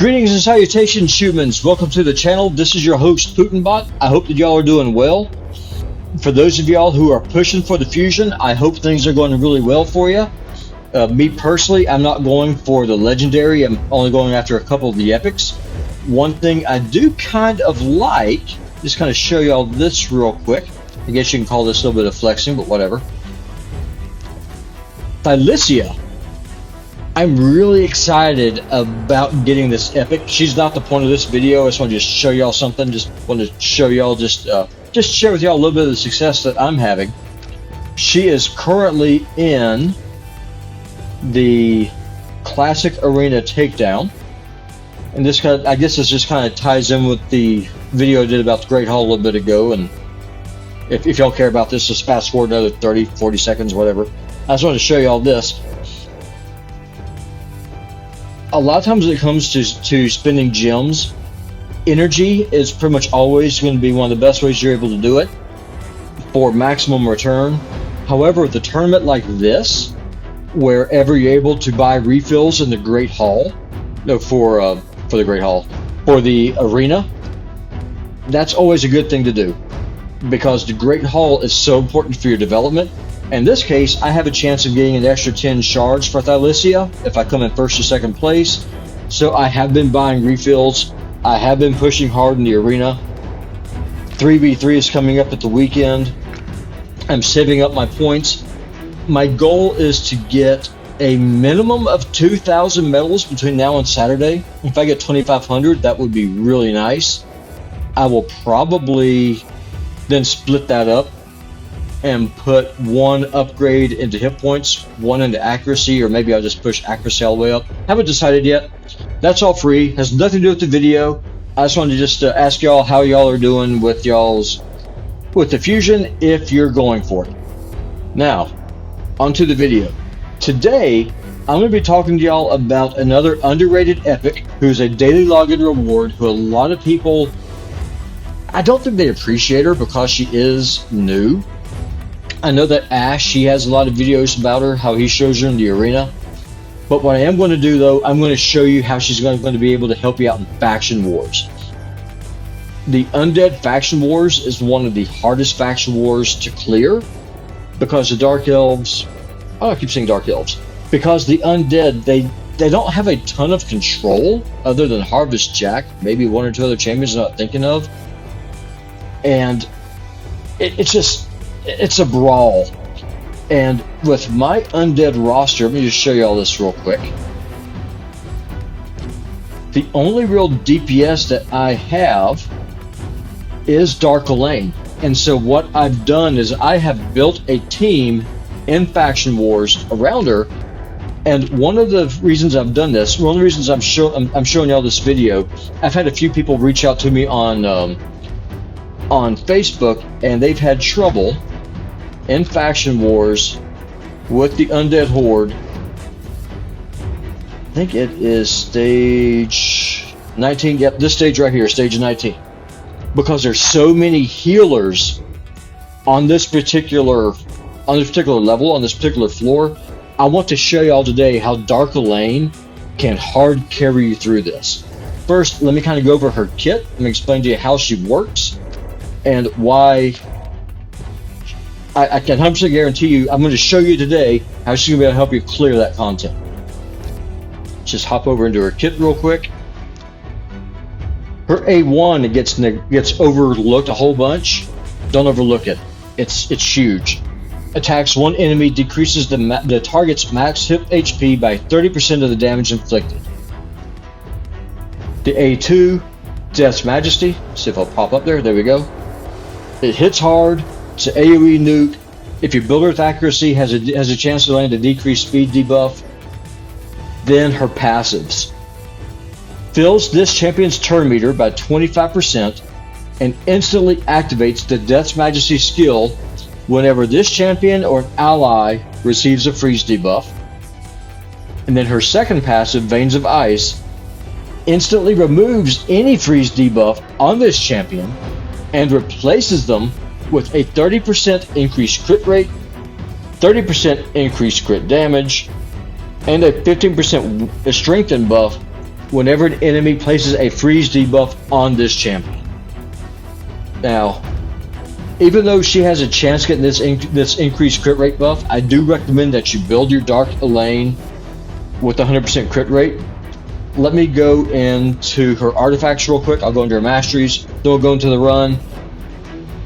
Greetings and salutations, humans. Welcome to the channel. This is your host, Putinbot. I hope that y'all are doing well. For those of y'all who are pushing for the fusion, I hope things are going really well for you. Me personally, I'm not going for the legendary. I'm only going after a couple of the epics. One thing I do kind of like, just kind of show y'all this real quick. I guess you can call this a little bit of flexing, but whatever. Thylicia. I'm really excited about getting this epic. She's not the point of this video. I just want to show y'all something. Just want to show y'all, just share with y'all a little bit of the success that I'm having. She is currently in the classic arena takedown, and this kind of, I guess this just kind of ties in with the video I did about the Great Hall a little bit ago. And if y'all care about this, just fast forward another 30-40 seconds, whatever. I just wanted to show y'all this. A lot of times when it comes to spending gems, energy is pretty much always going to be one of the best ways you're able to do it for maximum return. However, with a tournament like this, wherever you're able to buy refills in the Great Hall, no, for the Great Hall, for the arena, that's always a good thing to do, because the Great Hall is so important for your development. In this case, I have a chance of getting an extra 10 shards for Thylicia if I come in first or second place. So I have been buying refills. I have been pushing hard in the arena. 3v3 is coming up at the weekend. I'm saving up my points. My goal is to get a minimum of 2,000 medals between now and Saturday. If I get 2,500, that would be really nice. I will probably then split that up and put one upgrade into hit points, one into accuracy, or maybe I'll just push accuracy all the way up. Haven't decided yet. That's all free. Has nothing to do with the video. I just wanted to just ask y'all how y'all are doing with the fusion if you're going for it. Now, onto the video. Today, I'm going to be talking to y'all about another underrated epic who's a daily login reward who a lot of people, I don't think they appreciate her because she is new. I know that Ash, she has a lot of videos about her, how he shows her in the arena. But what I am going to do, though, I'm going to show you how she's going to be able to help you out in faction wars. The Undead Faction Wars is one of the hardest faction wars to clear, because the Dark Elves, I keep saying Dark Elves, because the Undead, they don't have a ton of control other than Harvest Jack, maybe one or two other champions I'm not thinking of. And it's a brawl. And with my undead roster, let me just show you all this real quick. The only real DPS that I have is Dark Elhaine. And so what I've done is I have built a team in Faction Wars around her. And one of the reasons I've done this, one of the reasons I'm showing y'all this video, I've had a few people reach out to me on Facebook, and they've had trouble in Faction Wars with the Undead Horde. I think it is stage 19. Yep, this stage right here, stage 19. Because there's so many healers on this particular level, on this particular floor. I want to show y'all today how Dark Elhaine can hard carry you through this. First, let me kind of go over her kit. Let me explain to you how she works and why. I can 100% guarantee you, I'm going to show you today how she's going to be able to help you clear that content. Just hop over into her kit real quick. Her A1 gets overlooked a whole bunch. Don't overlook it. It's huge. Attacks one enemy, decreases the target's max hit HP by 30% of the damage inflicted. The A2, Death's Majesty. See if I'll pop up there. There we go. It hits hard. It's an AoE nuke. If you build her with accuracy, has a chance to land a decreased speed debuff. Then her passives. Fills this champion's turn meter by 25% and instantly activates the Death's Majesty skill whenever this champion or an ally receives a freeze debuff. And then her second passive, Veins of Ice, instantly removes any freeze debuff on this champion and replaces them with a 30% increased crit rate, 30% increased crit damage, and a 15% strengthen buff whenever an enemy places a freeze debuff on this champion. Now, even though she has a chance getting this increased crit rate buff, I do recommend that you build your Dark Elhaine with 100% crit rate. Let me go into her artifacts real quick. I'll go into her masteries, then we'll go into the run.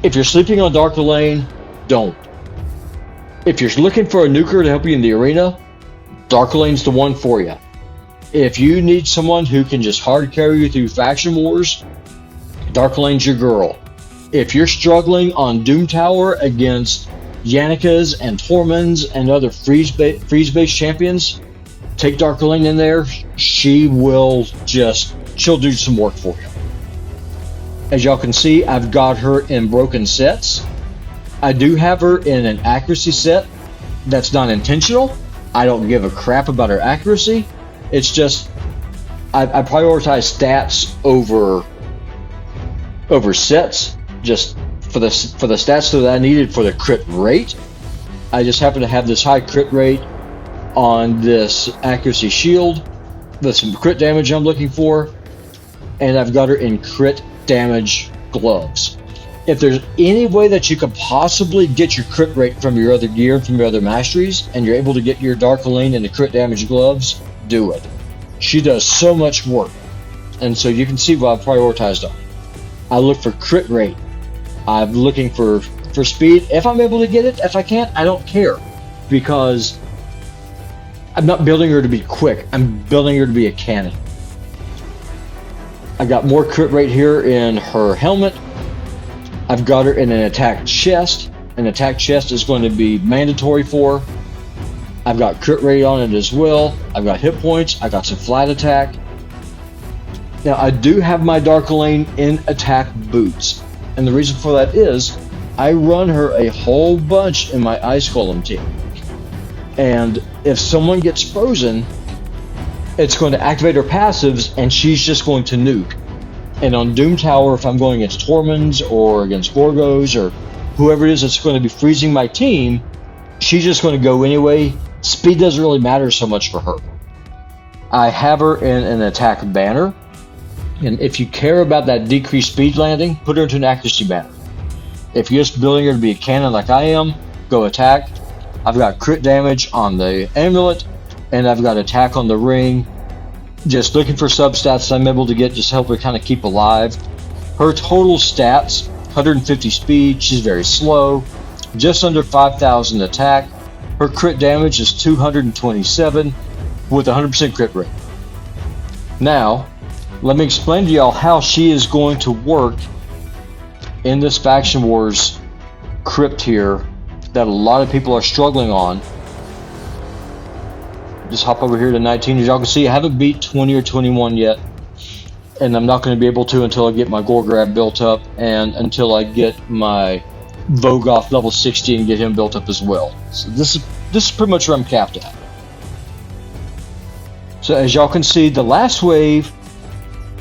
If you're sleeping on Dark Elhaine, don't. If you're looking for a nuker to help you in the arena, Dark Elhaine's the one for you. If you need someone who can just hard carry you through faction wars, Dark Elhaine's your girl. If you're struggling on Doom Tower against Yannickas and Torments and other freeze-based champions, take Dark Elhaine in there. She'll do some work for you. As y'all can see, I've got her in broken sets. I do have her in an accuracy set that's not intentional. I don't give a crap about her accuracy. It's just I prioritize stats over sets, just for the stats that I needed for the crit rate. I just happen to have this high crit rate on this accuracy shield. That's some crit damage I'm looking for, and I've got her in crit damage gloves. If there's any way that you could possibly get your crit rate from your other gear, from your other masteries, and you're able to get your Dark Elhaine in the crit damage gloves, do it. She does so much work, and so you can see what I've prioritized on. I look for crit rate. I'm looking for speed. If I'm able to get it, if I can't, I don't care, because I'm not building her to be quick. I'm building her to be a cannon. I got more crit rate here in her helmet. I've got her in an attack chest. An attack chest is going to be mandatory for her. I've got crit rate on it as well. I've got hit points. I got some flat attack. Now I do have my Dark Elhaine in attack boots, and the reason for that is I run her a whole bunch in my Ice Golem team. And if someone gets frozen, it's going to activate her passives, and she's just going to nuke. And on Doom Tower, if I'm going against Torments or against Gorgos or whoever it is that's going to be freezing my team, she's just going to go anyway. Speed doesn't really matter so much for her. I have her in an attack banner, and if you care about that decreased speed landing, put her into an accuracy banner. If you're just building her to be a cannon like I am, go attack. I've got crit damage on the amulet, and I've got attack on the ring. Just looking for substats I'm able to get, just help her kind of keep alive. Her total stats, 150 speed, she's very slow, just under 5,000 attack. Her crit damage is 227 with 100% crit rate. Now, let me explain to y'all how she is going to work in this Faction Wars crypt here that a lot of people are struggling on. Just hop over here to 19. As y'all can see, I haven't beat 20 or 21 yet, and I'm not going to be able to until I get my Gorgrab built up and until I get my Vogoth level 60 and get him built up as well. So this is pretty much where I'm capped at. So as y'all can see, the last wave,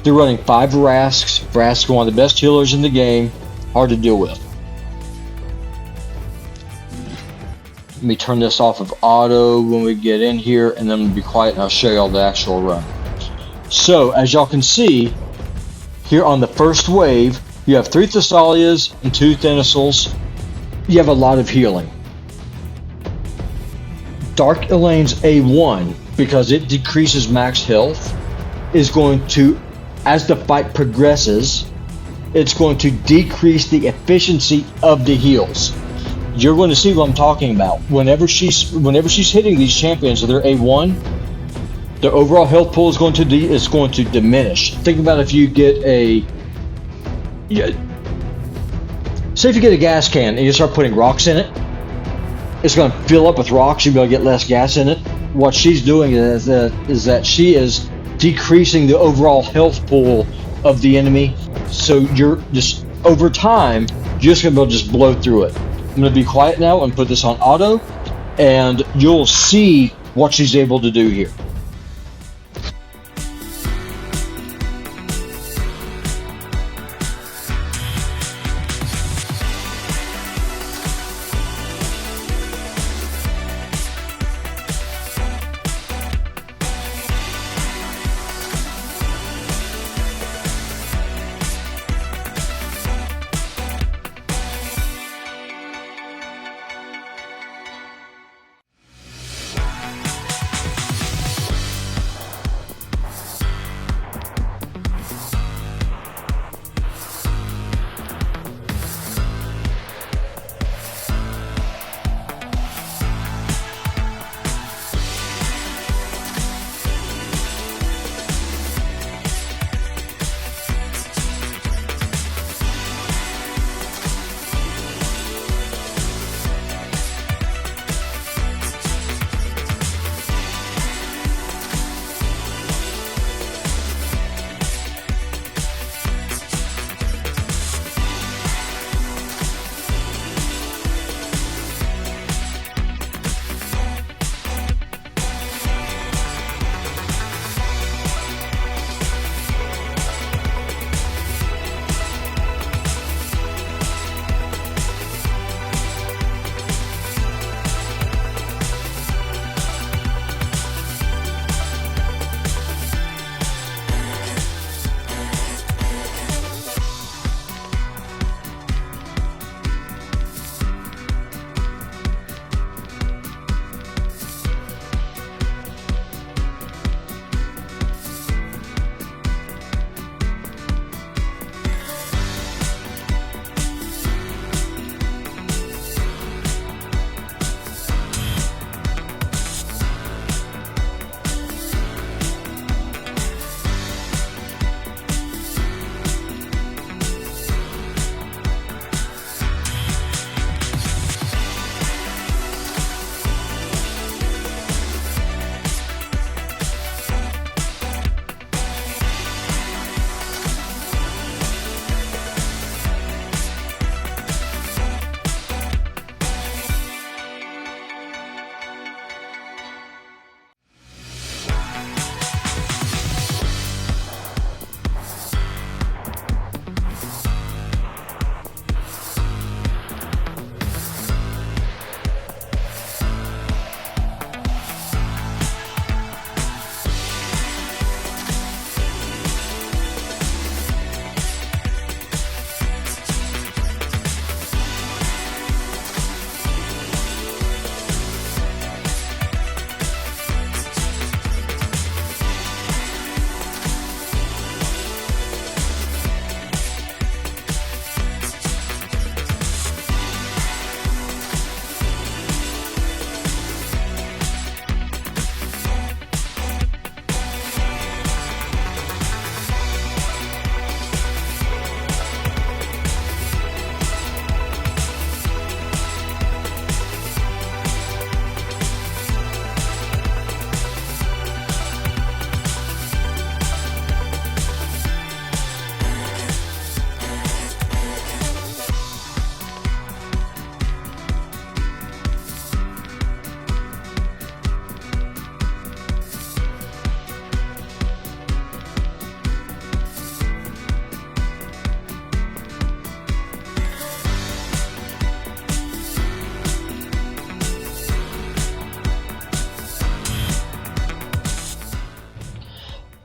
they're running 5 Vrasks. Vrasks are one of the best healers in the game, hard to deal with. Let me turn this off of auto when we get in here, and then I'm going to be quiet and I'll show y'all the actual run. So, as y'all can see, here on the first wave, you have 3 Thessalias and 2 Thenasals. You have a lot of healing. Dark Elhaine's A1, because it decreases max health, is going to, as the fight progresses, it's going to decrease the efficiency of the heals. You're going to see what I'm talking about. Whenever she's hitting these champions with their A1, the overall health pool is going to diminish. Think about if you get say if you get a gas can and you start putting rocks in it, it's going to fill up with rocks. You'll be able to get less gas in it. What she's doing is that she is decreasing the overall health pool of the enemy. So you're just over time, you're just going to be able to just blow through it. I'm going to be quiet now and put this on auto, and you'll see what she's able to do here.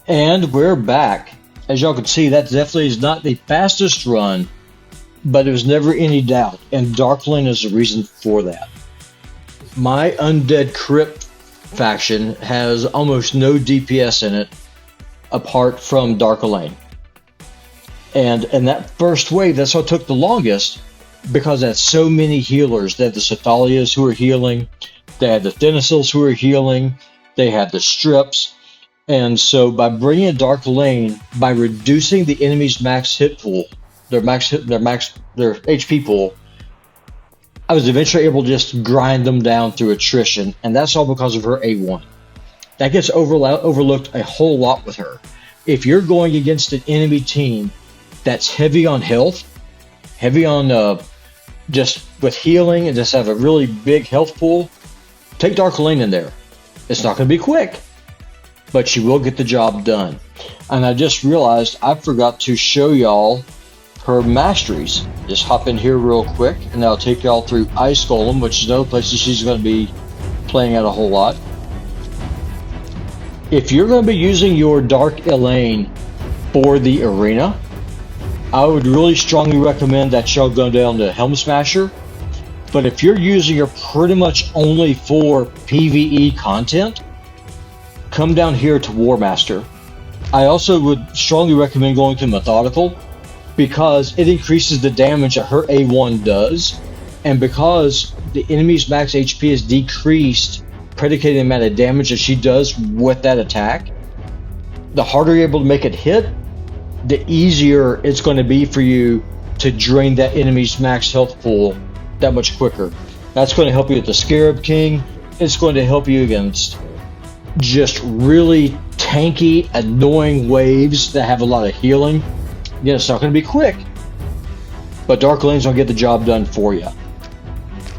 And we're back. As y'all can see, that definitely is not the fastest run, but there was never any doubt, and Darkling is the reason for that. My Undead Crypt faction has almost no DPS in it, apart from Dark Elhaine. And in that first wave, that's what took the longest, because they had so many healers. They had the Cephalias who were healing, they had the Thinasils who were healing, they had the Strips. And so by bringing in Dark Elhaine, by reducing the enemy's max hit pool, their HP pool, I was eventually able to just grind them down through attrition, and that's all because of her A1. That gets overlooked a whole lot with her. If you're going against an enemy team that's heavy on health, heavy on just with healing, and just have a really big health pool, take Dark Elhaine in there. It's not going to be quick, but she will get the job done. And I just realized I forgot to show y'all her masteries. Just hop in here real quick, and I'll take y'all through Ice Golem, which is another place that she's going to be playing at a whole lot. If you're going to be using your Dark Elhaine for the arena, I would really strongly recommend that y'all go down to Helm Smasher. But if you're using her pretty much only for PvE content, come down here to War Master. I also would strongly recommend going to Methodical, because it increases the damage that her A1 does, and because the enemy's max HP is decreased, predicating the amount of damage that she does with that attack, the harder you're able to make it hit, the easier it's going to be for you to drain that enemy's max health pool that much quicker. That's going to help you with the Scarab King. It's going to help you against just really tanky, annoying waves that have a lot of healing. Yeah, it's not going to be quick, but Dark Elhaine's going to get the job done for you.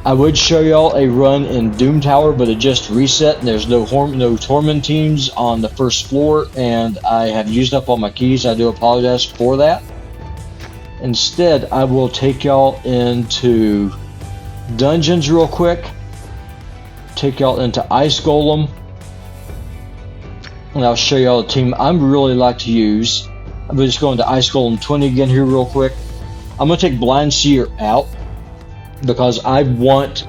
I would show y'all a run in Doom Tower, but it just reset, and there's no Torment teams on the first floor, and I have used up all my keys. I do apologize for that. Instead, I will take y'all into Dungeons real quick, take y'all into Ice Golem, and I'll show y'all a team I really like to use. I'm just going to Ice Golem 20 again here real quick. I'm going to take Blind Seer out, because I want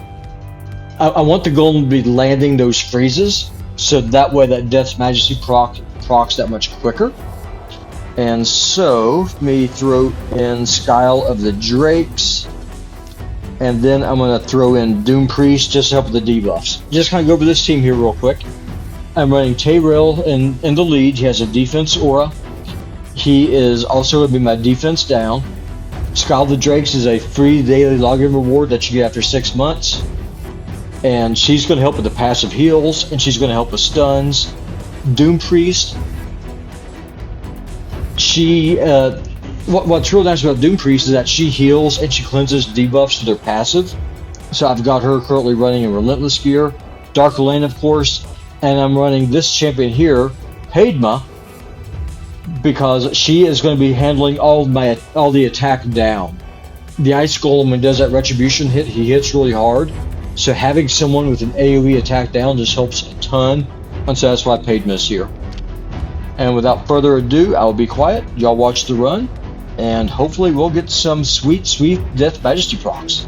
the Golem to be landing those freezes, so that way that Death's Majesty procs that much quicker. And so, let me throw in Skyle of the Drakes, and then I'm going to throw in Doom Priest just to help with the debuffs. Just kind of go over this team here real quick. I'm running Tayrell in the lead. He has a defense aura. He is also going to be my defense down. Skyle of the Drakes is a free daily login reward that you get after 6 months. And she's going to help with the passive heals, and she's going to help with stuns. Doom Priest. What's real nice about Doom Priest is that she heals and she cleanses debuffs to their passive. So I've got her currently running in Relentless gear. Dark Elhaine, of course. And I'm running this champion here, Padma, because she is going to be handling all the attack down. The Ice Golem, when he does that Retribution hit, he hits really hard. So having someone with an AoE attack down just helps a ton. And so that's why Padma is here. And without further ado, I will be quiet. Y'all watch the run, and hopefully we'll get some sweet Death Majesty procs.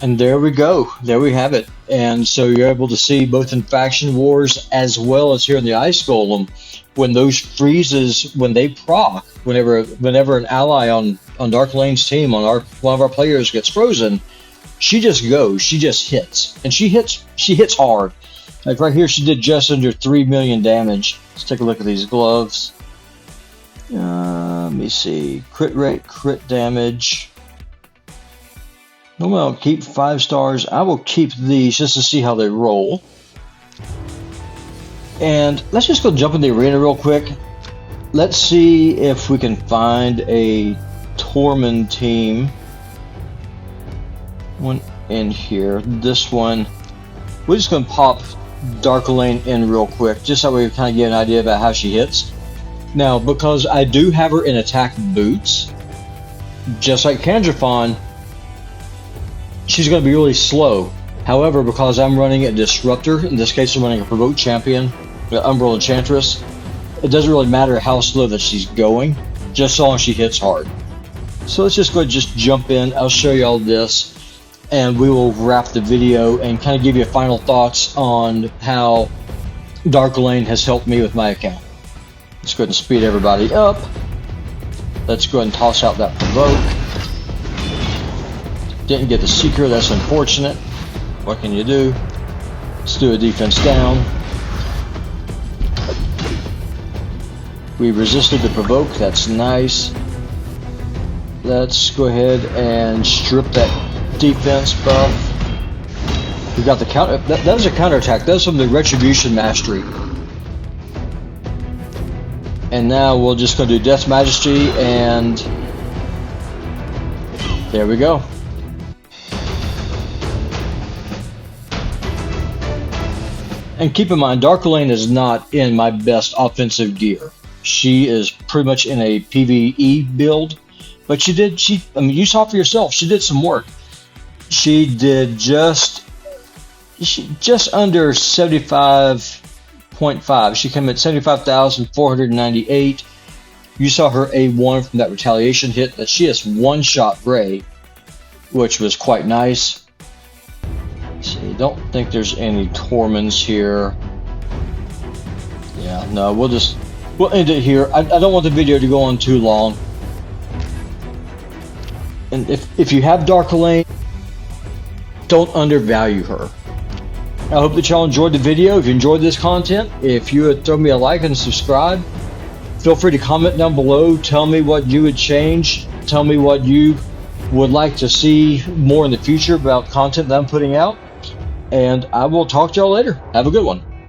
And there we go. There we have it. And so you're able to see both in Faction Wars as well as here in the Ice Golem, when those freezes, when they proc, whenever an ally on Dark Elhaine's team, on one of our players gets frozen, she just goes, she just hits, and she hits hard. Like right here, she did just under 3 million damage. Let's take a look at these gloves. Let me see, crit rate, crit damage. Normally I'll keep 5 stars. I will keep these just to see how they roll. And let's just go jump in the arena real quick. Let's see if we can find a Tormund team. One in here. This one. We're just going to pop Dark Elhaine in real quick, just so we kind of get an idea about how she hits. Now, because I do have her in attack boots, just like Kandrafon, she's going to be really slow. However, because I'm running a Disruptor, in this case I'm running a Provoked Champion, Umbral Enchantress, it doesn't really matter how slow that she's going, just so long as she hits hard. So let's just go ahead and just jump in. I'll show you all this, and we will wrap the video and kind of give you final thoughts on how Dark Elhaine has helped me with my account. Let's go ahead and speed everybody up. Let's go ahead and toss out that Provoke. Didn't get the Seeker, that's unfortunate. What can you do? Let's do a defense down. We resisted the Provoke, that's nice. Let's go ahead and strip that defense buff. We got the counter. That was a counterattack. That's from the Retribution Mastery. And now we'll just go do Death Majesty, and there we go. And keep in mind, Dark Elhaine is not in my best offensive gear. She is pretty much in a PvE build, but I mean, you saw for yourself, she did some work. She did just under 75.5. She came at 75,498. You saw her A1 from that retaliation hit that she has one-shot Bray, which was quite nice. Let's see, don't think there's any Tormunds here. Yeah, no, we'll end it here. I don't want the video to go on too long. And if you have Dark Elhaine, don't undervalue her. I hope that y'all enjoyed the video. If you enjoyed this content, if you would throw me a like and subscribe, feel free to comment down below. Tell me what you would change. Tell me what you would like to see more in the future about content that I'm putting out. And I will talk to y'all later. Have a good one.